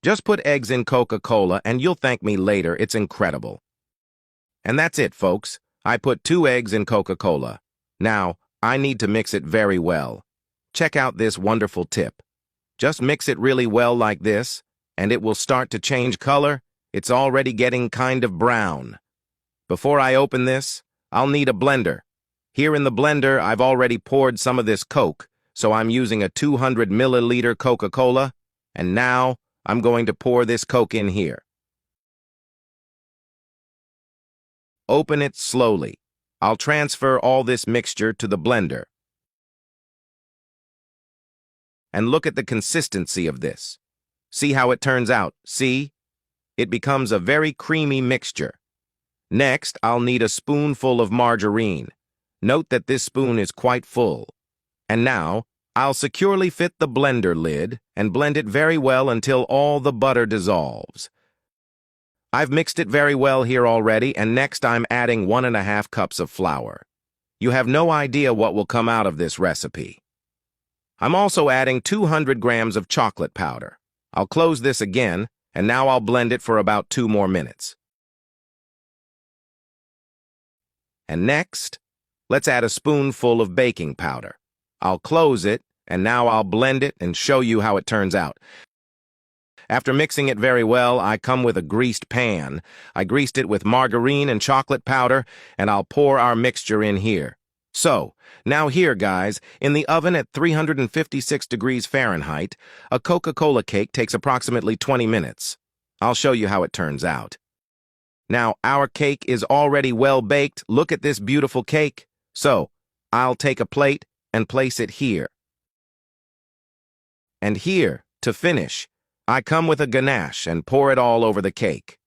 Just put eggs in Coca-Cola and you'll thank me later. It's incredible. And that's it, folks. I put 2 eggs in Coca-Cola. Now, I need to mix it very well. Check out this wonderful tip. Just mix it really well like this, and it will start to change color. It's already getting kind of brown. Before I open this, I'll need a blender. Here in the blender, I've already poured some of this Coke, so I'm using a 200 milliliter Coca-Cola, and now I'm going to pour this Coke in here. Open it slowly. I'll transfer all this mixture to the blender. And look at the consistency of this. See how it turns out, see? It becomes a very creamy mixture. Next, I'll need a spoonful of margarine. Note that this spoon is quite full. And now, I'll securely fit the blender lid and blend it very well until all the butter dissolves. I've mixed it very well here already, and next I'm adding 1½ cups of flour. You have no idea what will come out of this recipe. I'm also adding 200 grams of chocolate powder. I'll close this again, and now I'll blend it for about 2 more minutes. And next, let's add a spoonful of baking powder. I'll close it, and now I'll blend it and show you how it turns out. After mixing it very well, I come with a greased pan. I greased it with margarine and chocolate powder, and I'll pour our mixture in here. So, now here, guys, in the oven at 356 degrees Fahrenheit, a Coca-Cola cake takes approximately 20 minutes. I'll show you how it turns out. Now, our cake is already well baked. Look at this beautiful cake. So, I'll take a plate and place it here. And here, to finish, I come with a ganache and pour it all over the cake.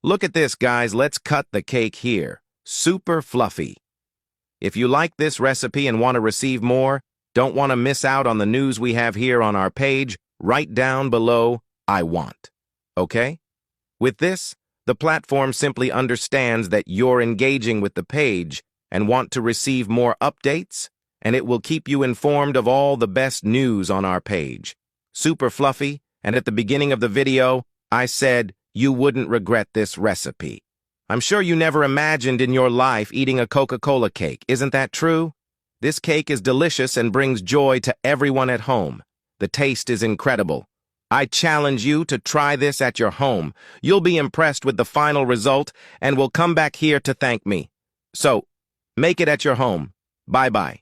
Look at this, guys. Let's cut the cake here. Super fluffy. If you like this recipe and want to receive more, don't want to miss out on the news we have here on our page, write down below, I want. Okay? With this, the platform simply understands that you're engaging with the page and want to receive more updates, and it will keep you informed of all the best news on our page. Super fluffy, and at the beginning of the video, I said you wouldn't regret this recipe. I'm sure you never imagined in your life eating a Coca-Cola cake, isn't that true? This cake is delicious and brings joy to everyone at home. The taste is incredible. I challenge you to try this at your home. You'll be impressed with the final result and will come back here to thank me. So, make it at your home. Bye-bye.